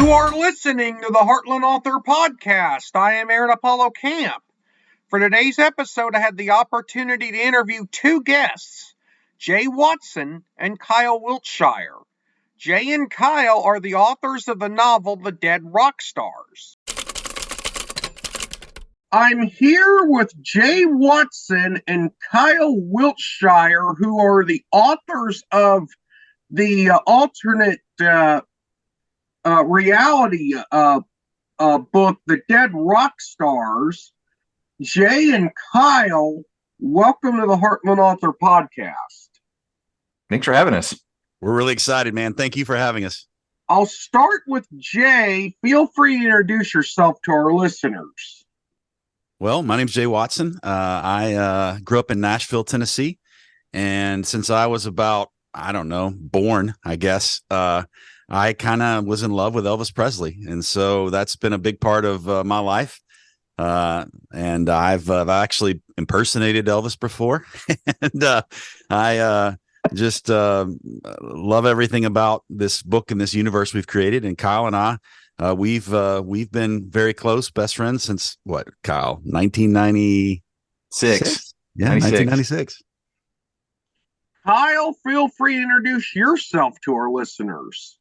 You are listening to the Heartland Author Podcast. I am Aaron Apollo Camp. For today's episode, I had the opportunity to interview two guests, Jay Watson and Kyle Wiltshire. Jay and Kyle are the authors of the novel The Dead Rock Stars. I'm here with Jay Watson and Kyle Wiltshire, who are the authors of the alternate reality book, The Dead Rock Stars. Jay and Kyle, welcome to the Heartland Author Podcast. Thanks for having us. We're really excited, man. Thank you for having us. I'll start with Jay. Feel free to introduce yourself to our listeners. Well, my name's Jay Watson. I grew up in Nashville, Tennessee. And since I was about, born, I guess, I kind of was in love with Elvis Presley. And so that's been a big part of my life. And I've actually impersonated Elvis before. And I just love everything about this book and this universe we've created. And Kyle and I, we've been very close, best friends since what, Kyle? 1996. Yeah, 1996. Kyle, feel free to introduce yourself to our listeners.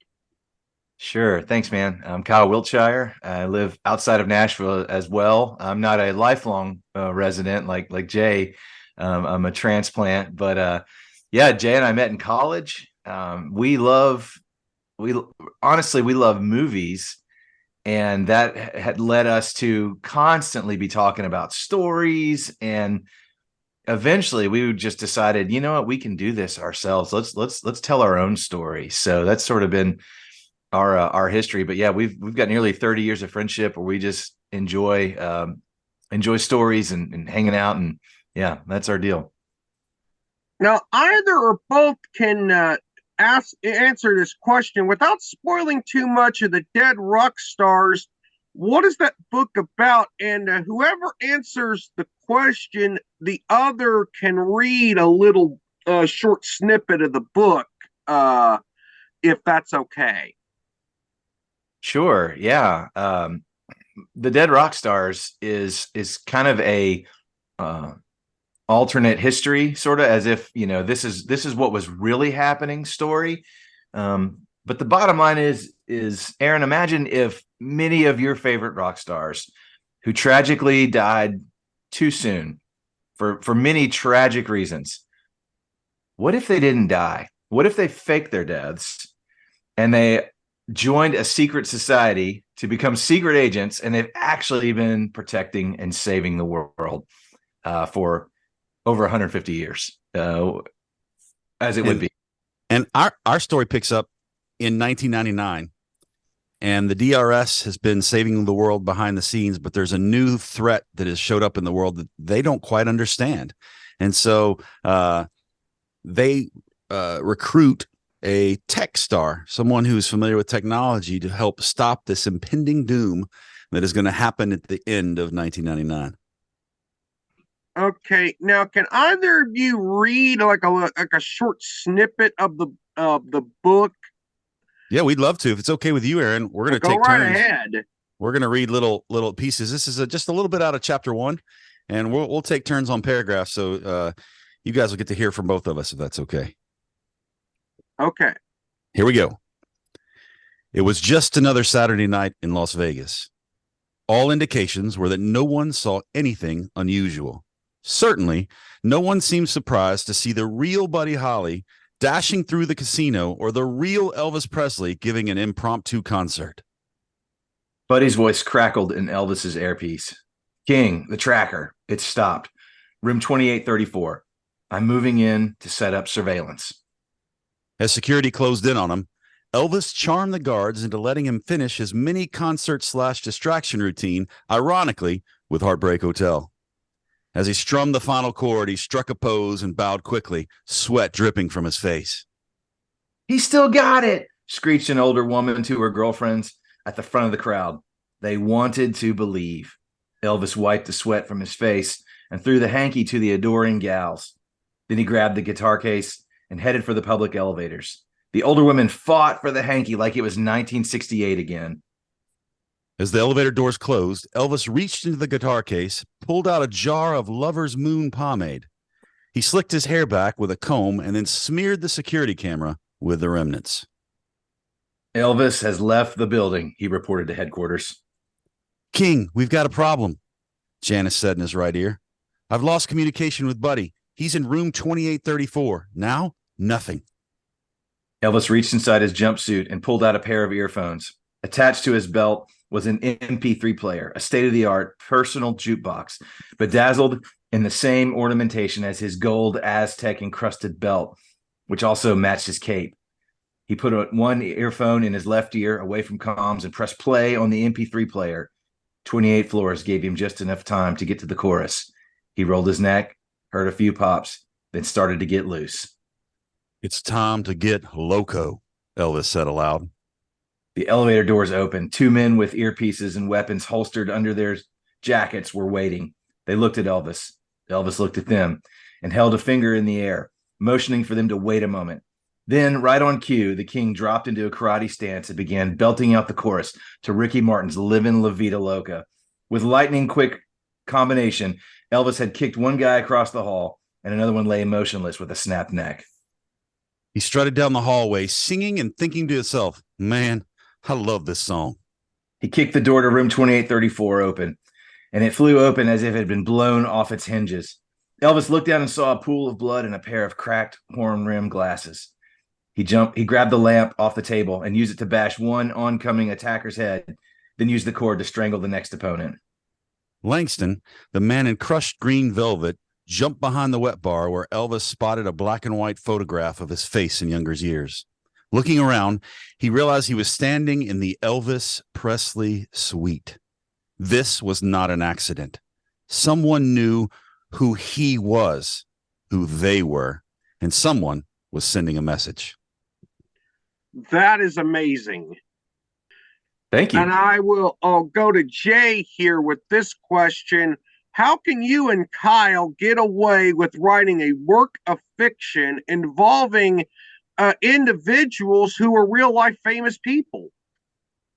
Sure. Thanks, man. I'm Kyle Wiltshire. I live outside of Nashville as well. I'm not a lifelong resident like Jay. I'm a transplant, but yeah, Jay and I met in college. We love movies, and that had led us to constantly be talking about stories. And eventually we just decided, you know what, we can do this ourselves. Let's tell our own story. So that's sort of been our history. But yeah, we've got nearly 30 years of friendship where we just enjoy stories and hanging out, and yeah, that's our deal. Now, either or both can answer this question without spoiling too much of The Dead Rock Stars. What is that book about? And whoever answers the question, the other can read a little short snippet of the book, if that's okay. Sure. Yeah. The Dead Rock Stars is kind of a alternate history, sort of as if, this is what was really happening story. But the bottom line is Aaron, imagine if many of your favorite rock stars who tragically died too soon for many tragic reasons. What if they didn't die? What if they faked their deaths and they joined a secret society to become secret agents, and they've actually been protecting and saving the world for over 150 years, as it would be. And our story picks up in 1999, and the DRS has been saving the world behind the scenes, but there's a new threat that has showed up in the world that they don't quite understand. And so they recruit a tech star, someone who's familiar with technology, to help stop this impending doom that is going to happen at the end of 1999. Okay, now can either of you read like a short snippet of the book? Yeah, we'd love to. If it's okay with you, Aaron, we're going to take right turns. Ahead. We're going to read little pieces. This is just a little bit out of chapter 1, and we'll take turns on paragraphs. So you guys will get to hear from both of us, if that's okay. Okay. Here we go. It was just another Saturday night in Las Vegas. All indications were that no one saw anything unusual. Certainly, no one seemed surprised to see the real Buddy Holly dashing through the casino, or the real Elvis Presley giving an impromptu concert. Buddy's voice crackled in Elvis's earpiece. King, the tracker. It stopped. Room 2834. I'm moving in to set up surveillance. As security closed in on him, Elvis charmed the guards into letting him finish his mini concert/distraction routine, ironically, with Heartbreak Hotel. As he strummed the final chord, he struck a pose and bowed quickly, sweat dripping from his face. He still got it, screeched an older woman to her girlfriends at the front of the crowd. They wanted to believe. Elvis wiped the sweat from his face and threw the hanky to the adoring gals. Then he grabbed the guitar case and headed for the public elevators. The older women fought for the hanky like it was 1968 again. As the elevator doors closed, Elvis reached into the guitar case, pulled out a jar of Lover's Moon pomade. He slicked his hair back with a comb and then smeared the security camera with the remnants. Elvis has left the building, he reported to headquarters. King, we've got a problem, Janice said in his right ear. I've lost communication with Buddy. He's in room 2834. Now, nothing. Elvis reached inside his jumpsuit and pulled out a pair of earphones. Attached to his belt was an MP3 player, a state-of-the-art personal jukebox, bedazzled in the same ornamentation as his gold Aztec-encrusted belt, which also matched his cape. He put one earphone in his left ear away from comms and pressed play on the MP3 player. 28 floors gave him just enough time to get to the chorus. He rolled his neck, heard a few pops, then started to get loose. It's time to get loco, Elvis said aloud. The elevator doors opened. Two men with earpieces and weapons holstered under their jackets were waiting. They looked at Elvis. Elvis looked at them and held a finger in the air, motioning for them to wait a moment. Then, right on cue, the King dropped into a karate stance and began belting out the chorus to Ricky Martin's Livin' La Vida Loca. With lightning quick combination, Elvis had kicked one guy across the hall and another one lay motionless with a snapped neck. He strutted down the hallway, singing and thinking to himself, man, I love this song. He kicked the door to room 2834 open, and it flew open as if it had been blown off its hinges. Elvis looked down and saw a pool of blood and a pair of cracked horn-rimmed glasses. He grabbed the lamp off the table and used it to bash one oncoming attacker's head, then used the cord to strangle the next opponent. Langston, the man in crushed green velvet, jumped behind the wet bar where Elvis spotted a black and white photograph of his face in younger years. Looking around, he realized he was standing in the Elvis Presley suite. This was not an accident. Someone knew who he was, who they were, and someone was sending a message. That is amazing. Thank you. And I'll go to Jay here with this question. How can you and Kyle get away with writing a work of fiction involving individuals who are real life famous people?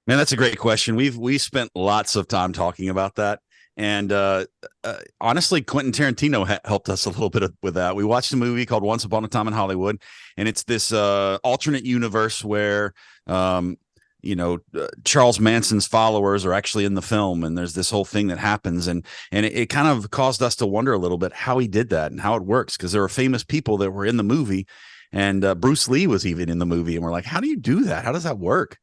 Man, that's a great question. We spent lots of time talking about that. And honestly, Quentin Tarantino helped us a little bit with that. We watched a movie called Once Upon a Time in Hollywood, and it's this alternate universe where, Charles Manson's followers are actually in the film, and there's this whole thing that happens. And it kind of caused us to wonder a little bit how he did that and how it works, because there were famous people that were in the movie, and Bruce Lee was even in the movie. And we're like, how do you do that? How does that work?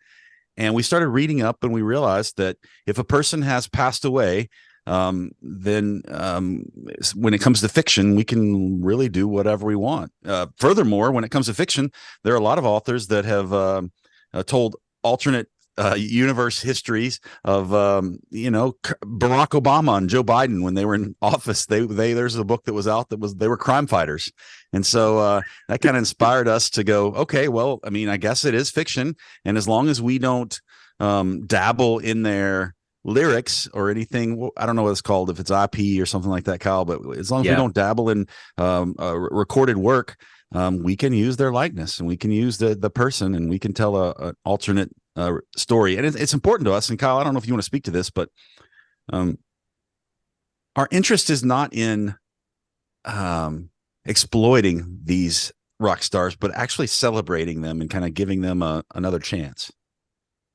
And we started reading up, and we realized that if a person has passed away, then when it comes to fiction, we can really do whatever we want. Furthermore, when it comes to fiction, there are a lot of authors that have told alternate universe histories of Barack Obama and Joe Biden when they were in office. There's a book that was out they were crime fighters, and so that kind of inspired us to go, okay, well, I mean, I guess it is fiction, and as long as we don't dabble in their lyrics or anything, I don't know what it's called, if it's IP or something like that, Kyle, but as long as we don't dabble in recorded work, we can use their likeness, and we can use the person, and we can tell an alternate story. And it's important to us. And Kyle, I don't know if you want to speak to this, but our interest is not in exploiting these rock stars, but actually celebrating them and kind of giving them another chance.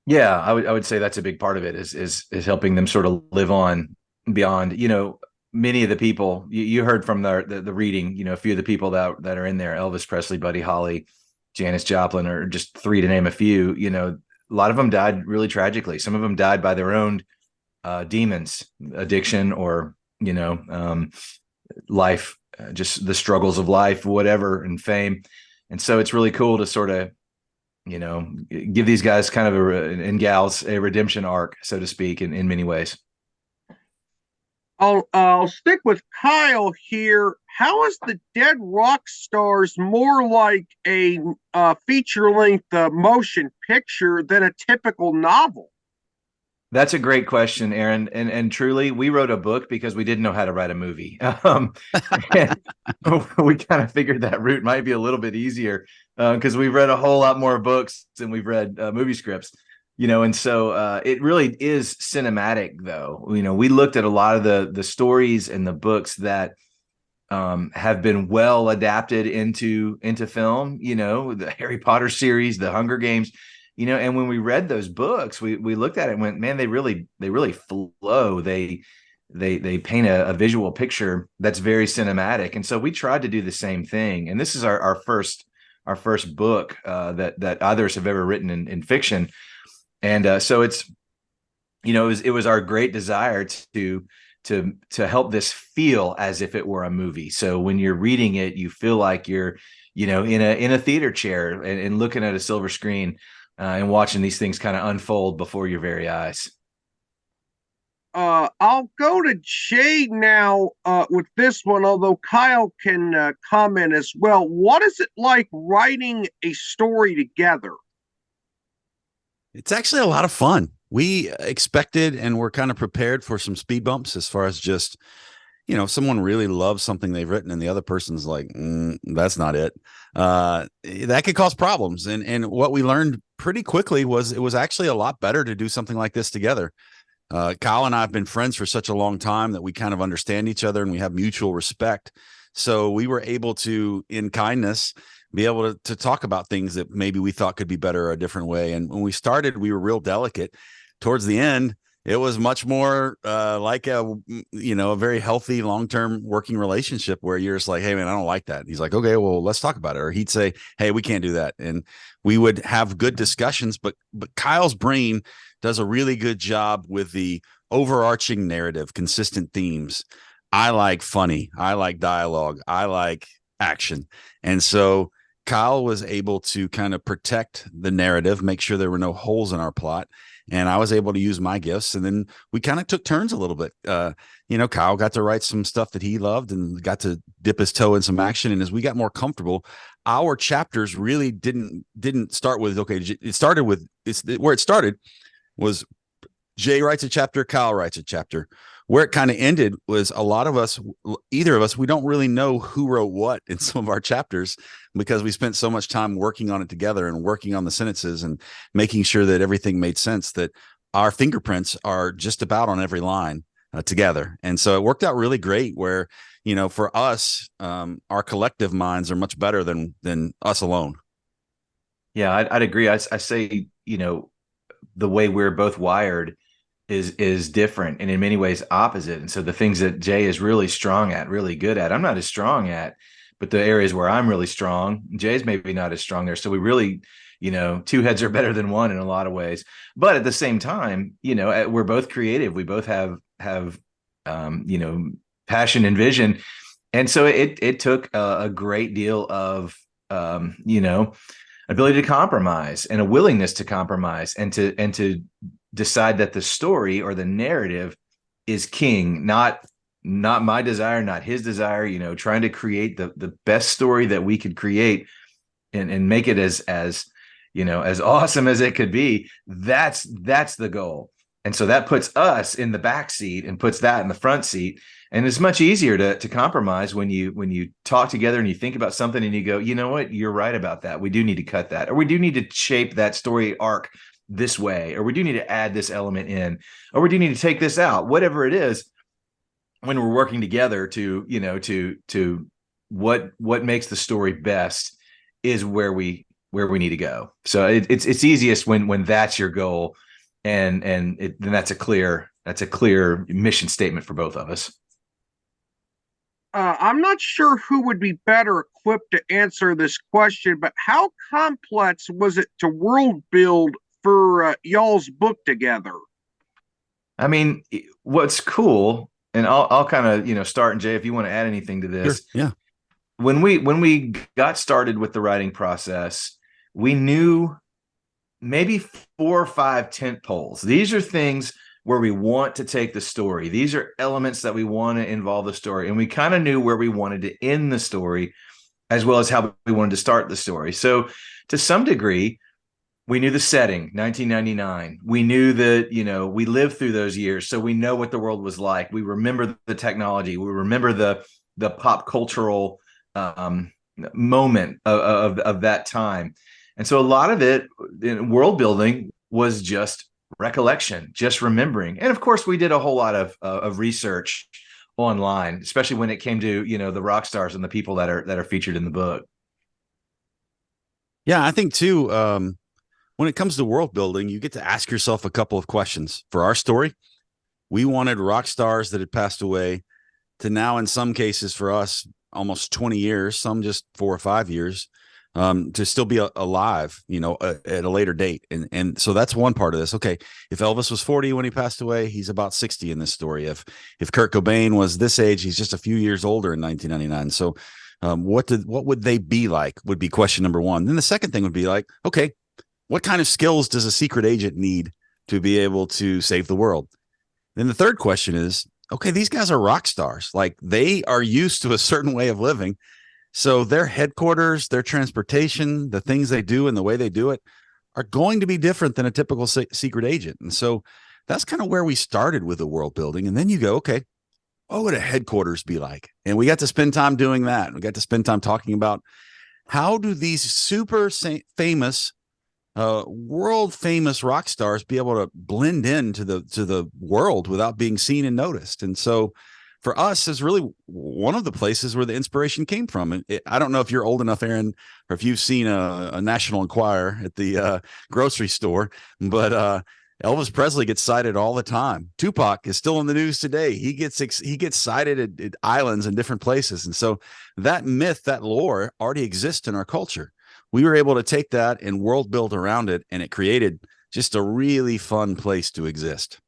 Yeah, I would say that's a big part of it is helping them sort of live on beyond. Many of the people you heard from the reading, a few of the people that are in there: Elvis Presley, Buddy Holly, Janis Joplin, or just three to name a few. A lot of them died really tragically. Some of them died by their own demons, addiction, or life, just the struggles of life, whatever, and fame. And so it's really cool to sort of give these guys kind of and gals a redemption arc, so to speak, in many ways. I'll stick with Kyle here. How is the Dead Rock Stars more like a feature-length motion picture than a typical novel? That's a great question, Aaron. And truly, we wrote a book because we didn't know how to write a movie. We kind of figured that route might be a little bit easier because we've read a whole lot more books than we've read movie scripts. And so it really is cinematic, though. We looked at a lot of the stories and the books that have been well adapted into film. The Harry Potter series, the Hunger Games. And when we read those books, we looked at it and went, man, they really flow. They paint a visual picture that's very cinematic. And so we tried to do the same thing. And this is our first book that others have ever written in fiction. And so it's, it was our great desire to help this feel as if it were a movie. So when you're reading it, you feel like you're, in a theater chair and looking at a silver screen and watching these things kind of unfold before your very eyes. I'll go to Jay now with this one, although Kyle can comment as well. What is it like writing a story together? It's actually a lot of fun. We expected and we're kind of prepared for some speed bumps as far as just, someone really loves something they've written and the other person's like, that's not it. That could cause problems. And what we learned pretty quickly was it was actually a lot better to do something like this together. Kyle and I have been friends for such a long time that we kind of understand each other and we have mutual respect. So we were able to, in kindness, be able to talk about things that maybe we thought could be better a different way. And when we started, we were real delicate. Towards the end, it was much more like a very healthy long-term working relationship where you're just like, hey man, I don't like that. And he's like, okay, well, let's talk about it. Or he'd say, hey, we can't do that. And we would have good discussions, but Kyle's brain does a really good job with the overarching narrative, consistent themes. I like funny. I like dialogue. I like action. And so Kyle was able to kind of protect the narrative, make sure there were no holes in our plot. And I was able to use my gifts. And then we kind of took turns a little bit. Kyle got to write some stuff that he loved and got to dip his toe in some action. And as we got more comfortable, our chapters really didn't start with, okay, it started with, where it started was Jay writes a chapter, Kyle writes a chapter. Where it kind of ended was a lot of us, either of us, we don't really know who wrote what in some of our chapters because we spent so much time working on it together and working on the sentences and making sure that everything made sense, that our fingerprints are just about on every line together. And so it worked out really great where, for us, our collective minds are much better than us alone. Yeah, I'd agree. I say, the way we're both wired is different and in many ways opposite. And so the things that Jay is really strong at, really good at, I'm not as strong at, but the areas where I'm really strong, Jay's maybe not as strong there. So we really, two heads are better than one in a lot of ways. But at the same time, we're both creative. We both have passion and vision. And so it took a great deal of, ability to compromise and a willingness to compromise and to decide that the story or the narrative is king, not my desire, not his desire, trying to create the best story that we could create and make it as awesome as it could be. That's the goal. And so that puts us in the back seat and puts that in the front seat. And it's much easier to compromise when you talk together and you think about something and you go, you know what, you're right about that. We do need to cut that, or we do need to shape that story arc this way, or we do need to add this element in, or we do need to take this out, whatever it is. When we're working together to what makes the story best is where we need to go. So it's easiest when that's your goal, and then that's a clear mission statement for both of us. I'm not sure who would be better equipped to answer this question, but how complex was it to world build for y'all's book together? I mean, what's cool, and I'll kind of start, and Jay, if you want to add anything to this. Sure. Yeah. When we got started with the writing process, we knew maybe 4 or 5 tent poles. These are things where we want to take the story. These are elements that we want to involve the story, and we kind of knew where we wanted to end the story, as well as how we wanted to start the story. So, to some degree, we knew the setting, 1999. We knew that, we lived through those years, so we know what the world was like. We remember the technology. We remember the pop cultural moment of that time. And so a lot of it in world building was just recollection, just remembering. And of course, we did a whole lot of research online, especially when it came to, you know, the rock stars and the people that are featured in the book. Yeah, I think too, when it comes to world building, you get to ask yourself a couple of questions. For our story, we wanted rock stars that had passed away to now, in some cases for us, almost 20 years, some just 4 or 5 years, to still be alive, you know, at a later date. And so that's one part of this. Okay, if Elvis was 40 when he passed away, he's about 60 in this story. If Kurt Cobain was this age, he's just a few years older in 1999. So what would they be like would be question number one. Then the second thing would be like, okay, what kind of skills does a secret agent need to be able to save the world? Then the third question is, okay, these guys are rock stars. Like, they are used to a certain way of living. So their headquarters, their transportation, the things they do and the way they do it are going to be different than a typical secret agent. And so that's kind of where we started with the world building. And then you go, okay, what would a headquarters be like? And we got to spend time doing that. We got to spend time talking about how do these super famous, world famous rock stars be able to blend into the world without being seen and noticed. And so for us is really one of the places where the inspiration came from. And I don't know if you're old enough, Aaron, or if you've seen a National Enquirer at the grocery store, but Elvis Presley gets cited all the time. Tupac is still in the news today. He gets cited at islands and different places. And so that myth, that lore already exists in our culture. We were able to take that and world build around it, and it created just a really fun place to exist.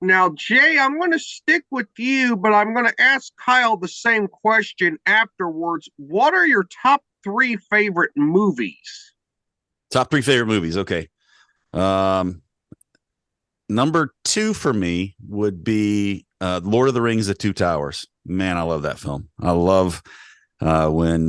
Now, Jay, I'm going to stick with you, but I'm going to ask Kyle the same question afterwards. What are your top 3 favorite movies? Top 3 favorite movies. Okay. Number 2 for me would be Lord of the Rings, The Two Towers. Man, I love that film. I love when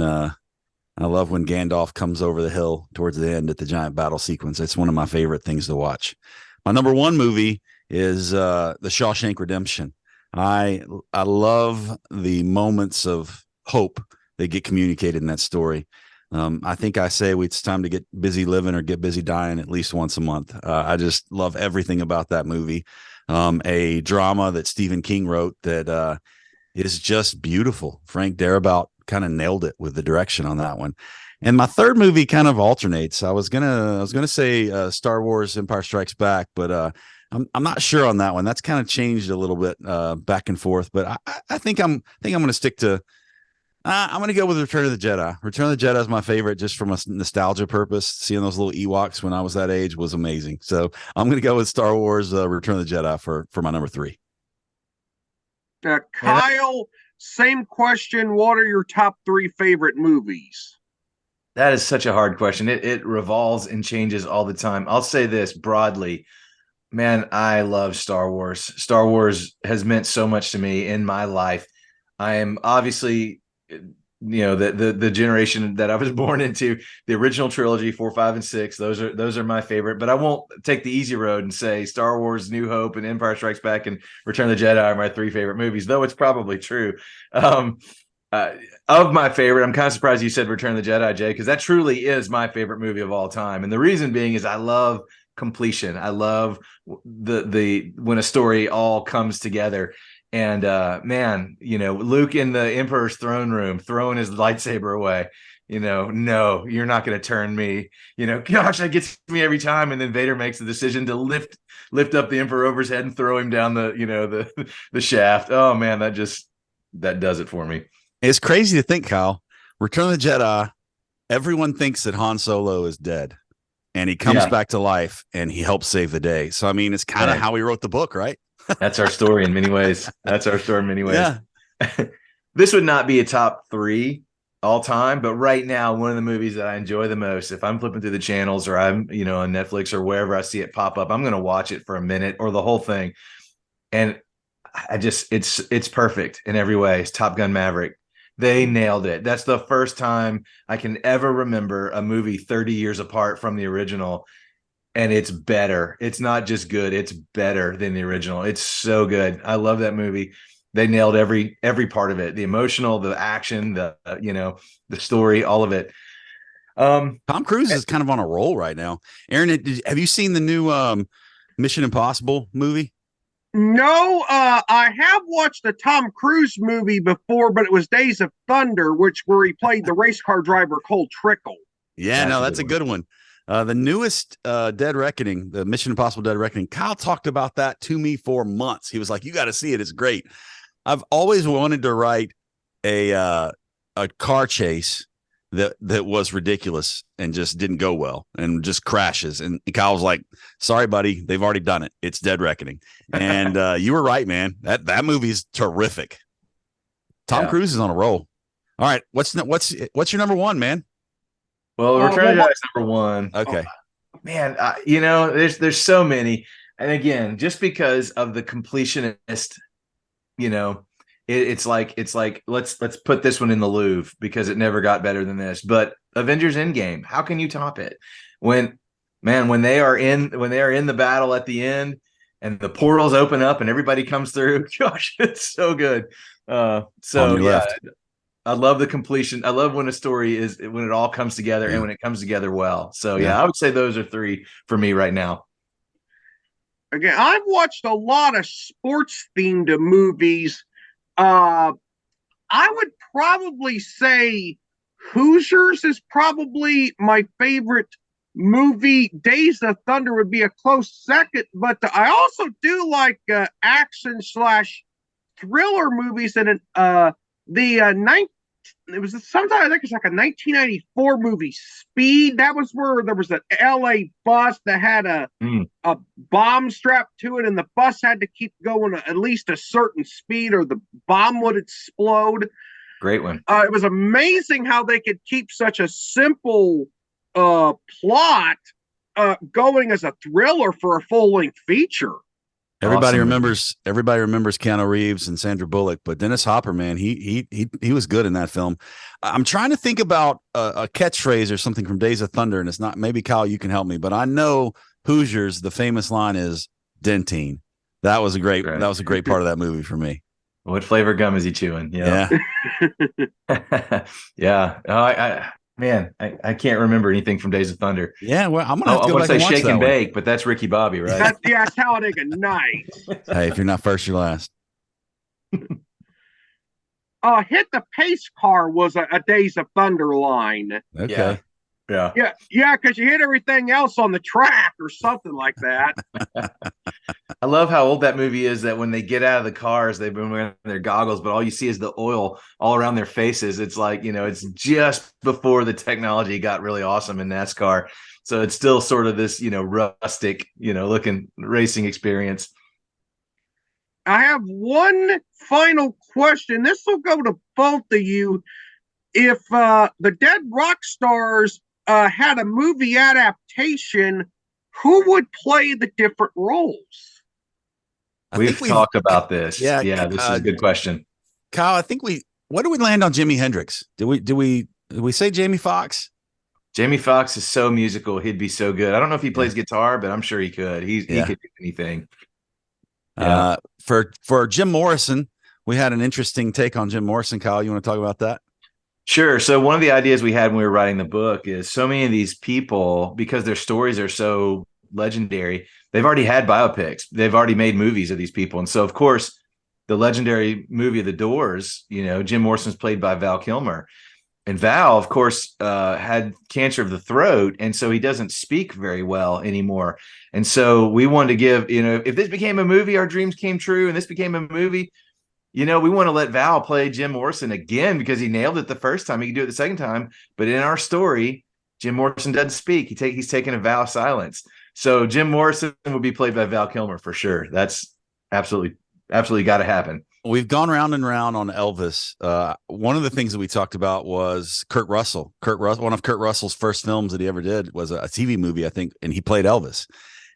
Gandalf comes over the hill towards the end at the giant battle sequence. It's one of my favorite things to watch. My number 1 movie is The Shawshank Redemption. I love the moments of hope that get communicated in that story. I think I say it's time to get busy living or get busy dying at least once a month. I just love everything about that movie. A drama that Stephen King wrote that is just beautiful. Frank Darabont kind of nailed it with the direction on that one. And my third movie kind of alternates. I was gonna say Star Wars Empire Strikes Back, but I'm not sure on that one. That's kind of changed a little bit back and forth. But I think I'm going to stick to. I'm going to go with Return of the Jedi. Return of the Jedi is my favorite, just from a nostalgia purpose. Seeing those little Ewoks when I was that age was amazing. So I'm going to go with Star Wars Return of the Jedi for my number 3. Kyle, same question. What are your top 3 favorite movies? That is such a hard question. It revolves and changes all the time. I'll say this broadly. Man, I love Star Wars. Star Wars has meant so much to me in my life. I am obviously, you know, the generation that I was born into. The original trilogy, 4, 5, and 6. Those are my favorite. But I won't take the easy road and say Star Wars, New Hope, and Empire Strikes Back and Return of the Jedi are my 3 favorite movies. Though it's probably true. Of my favorite, I'm kind of surprised you said Return of the Jedi, Jay, because that truly is my favorite movie of all time. And the reason being is I love completion. I love the when a story all comes together. And man, you know, Luke in the Emperor's throne room throwing his lightsaber away, you know, no, you're not going to turn me, you know, gosh, that gets me every time. And then Vader makes the decision to lift up the Emperor over his head and throw him down the, you know, the shaft. Oh man, that does it for me. It's crazy to think, Kyle. Return of the Jedi, everyone thinks that Han Solo is dead, and he comes back to life and he helps save the day. So I mean, it's kind of how he wrote the book, right? That's our story in many ways. Yeah. This would not be a top 3 all time, but right now, one of the movies that I enjoy the most, if I'm flipping through the channels or I'm, you know, on Netflix or wherever I see it pop up, I'm going to watch it for a minute or the whole thing. And it's perfect in every way. It's Top Gun Maverick. They nailed it. That's the first time I can ever remember a movie 30 years apart from the original. And it's better. It's not just good. It's better than the original. It's so good. I love that movie. They nailed every part of it. The emotional, the action, the, you know, the story, all of it. Tom Cruise is kind of on a roll right now. Aaron, have you seen the new Mission Impossible movie? No, I have watched a Tom Cruise movie before, but it was Days of Thunder, where he played the race car driver Cole Trickle. Yeah, that's a good one. The newest Dead Reckoning, the Mission Impossible Dead Reckoning, Kyle talked about that to me for months. He was like, you got to see it. It's great. I've always wanted to write a car chase that was ridiculous and just didn't go well and just crashes. And Kyle was like, sorry, buddy, they've already done it. It's Dead Reckoning. And you were right, man. That movie's terrific. Tom Cruise is on a roll. All right. What's your number one, man? Well, Return of the Jedi is number one. Okay. Man, there's so many. And again, just because of the completionist, it's like let's put this one in the Louvre because it never got better than this. But Avengers Endgame, how can you top it? When they are in the battle at the end and the portals open up and everybody comes through, gosh, it's so good. Left. I love the completion. I love when a story when it all comes together and when it comes together well. So I would say those are three for me right now. Again, I've watched a lot of sports themed movies. I would probably say Hoosiers is probably my favorite movie. Days of Thunder would be a close second, but I also do like action / thriller movies. And it was sometime, I think it's like a 1994 movie, Speed. That was where there was an LA bus that had a bomb strapped to it, and the bus had to keep going at least a certain speed or the bomb would explode. Great one. It was amazing how they could keep such a simple plot going as a thriller for a full-length feature. Everybody remembers Keanu Reeves and Sandra Bullock, but Dennis Hopper, man, he was good in that film. I'm trying to think about a catchphrase or something from Days of Thunder, and it's not. Maybe Kyle, you can help me, but I know Hoosiers. The famous line is "Dentine." That was a great part of that movie for me. What flavor gum is he chewing? Yeah. Yeah. I can't remember anything from Days of Thunder. Yeah, well, I'm gonna have to go back and watch Shake and that Bake, but that's Ricky Bobby, right? That's Talladega Nights. Hey, if you're not first, you're last. Hit the pace car was a Days of Thunder line. Okay. Yeah, because you hit everything else on the track or something like that. I love how old that movie is, that when they get out of the cars, they've been wearing their goggles, but all you see is the oil all around their faces. It's like, it's just before the technology got really awesome in NASCAR. So it's still sort of this, rustic, looking racing experience. I have one final question. This will go to both of you. If the Dead Rock Stars had a movie adaptation, who would play the different roles? We've talked about this. Yeah, this is a good question. Kyle, I think what do we land on Jimi Hendrix? Did we say Jamie Foxx? Jamie Foxx is so musical. He'd be so good. I don't know if he plays guitar, but I'm sure he could. He could do anything. Yeah. For Jim Morrison, we had an interesting take on Jim Morrison. Kyle, you want to talk about that? Sure. So one of the ideas we had when we were writing the book is so many of these people, because their stories are so legendary, they've already had biopics. They've already made movies of these people. And so, of course, the legendary movie of The Doors, Jim Morrison's played by Val Kilmer. And Val, of course, had cancer of the throat. And so he doesn't speak very well anymore. And so we wanted to give, if this became a movie, our dreams came true, and this became a movie, we want to let Val play Jim Morrison again because he nailed it the first time. He can do it the second time. But in our story, Jim Morrison doesn't speak. He's taking a vow of silence. So Jim Morrison will be played by Val Kilmer for sure. That's absolutely got to happen. We've gone round and round on Elvis. One of the things that we talked about was Kurt Russell. One of Kurt Russell's first films that he ever did was a TV movie, I think, and he played Elvis.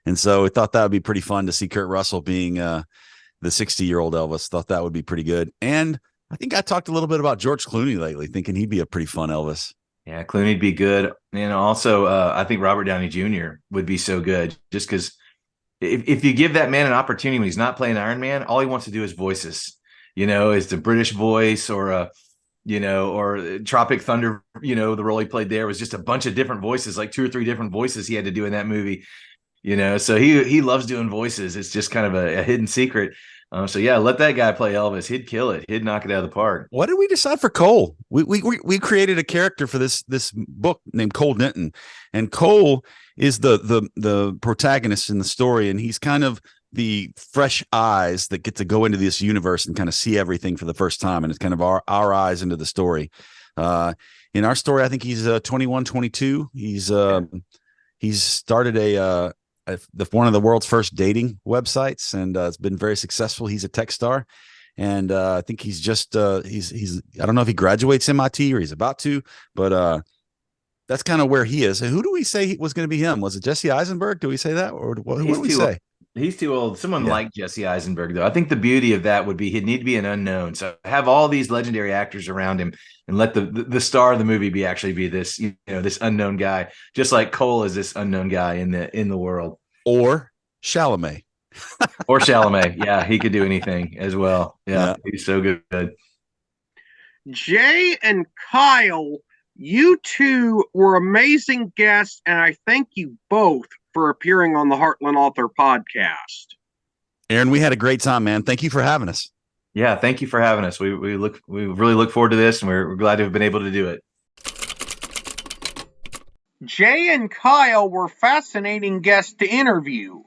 And so we thought that would be pretty fun to see Kurt Russell being the 60-year-old Elvis. Thought that would be pretty good. And I think I talked a little bit about George Clooney lately, thinking he'd be a pretty fun Elvis. Yeah, Clooney'd be good. And also, I think Robert Downey Jr. would be so good just because if you give that man an opportunity when he's not playing Iron Man, all he wants to do is voices, is the British voice or or Tropic Thunder, the role he played there was just a bunch of different voices, like 2 or 3 different voices he had to do in that movie. So he loves doing voices. It's just kind of a hidden secret. So yeah, let that guy play Elvis. He'd kill it. He'd knock it out of the park. What did we decide for Cole? We created a character for this book named Cole Denton, and Cole is the protagonist in the story, and he's kind of the fresh eyes that get to go into this universe and kind of see everything for the first time, and it's kind of our eyes into the story. In our story, I think he's 21, 22. He's started one of the world's first dating websites, and it's been very successful. He's a tech star, and I think he's just he's I don't know if he graduates MIT or he's about to, but that's kind of where he is. And who do we say was going to be him? Was it Jesse Eisenberg? Do we say that, or what do we say? He's too old. Someone like Jesse Eisenberg, though. I think the beauty of that would be he'd need to be an unknown. So have all these legendary actors around him, and let the star of the movie be this this unknown guy, just like Cole is this unknown guy in the world. Or Chalamet. Or Chalamet. Yeah, he could do anything as well. Yeah. He's so good. Jay and Kyle, you two were amazing guests, and I thank you both for appearing on the Heartland Author Podcast. Aaron, we had a great time, man. Thank you for having us. Yeah, thank you for having us. We really look forward to this, and we're glad to have been able to do it. Jay and Kyle were fascinating guests to interview.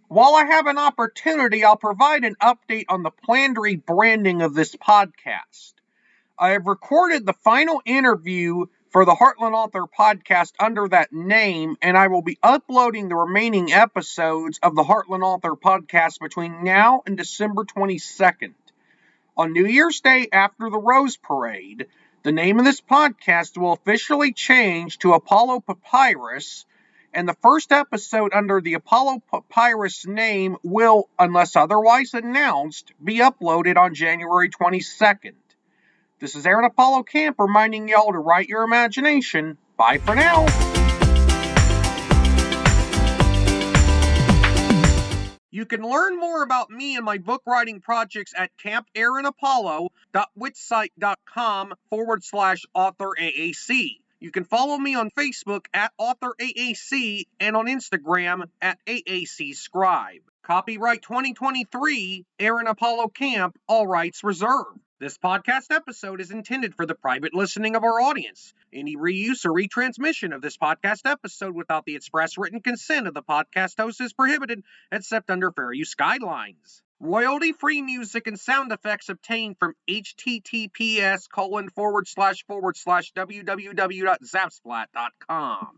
While I have an opportunity, I'll provide an update on the planned rebranding of this podcast. I have recorded the final interview for the Heartland Author Podcast under that name, and I will be uploading the remaining episodes of the Heartland Author Podcast between now and December 22nd. On New Year's Day after the Rose Parade, the name of this podcast will officially change to Apollo Papyrus, and the first episode under the Apollo Papyrus name will, unless otherwise announced, be uploaded on January 22nd. This is Aaron Apollo Camp reminding y'all to write your imagination. Bye for now. You can learn more about me and my book writing projects at campaaronapollo.wixsite.com/authoraac. You can follow me on Facebook at AuthorAAC and on Instagram at AACscribe. Copyright 2023, Aaron Apollo Camp, all rights reserved. This podcast episode is intended for the private listening of our audience. Any reuse or retransmission of this podcast episode without the express written consent of the podcast host is prohibited, except under fair use guidelines. Royalty-free music and sound effects obtained from https://www.zapsplat.com.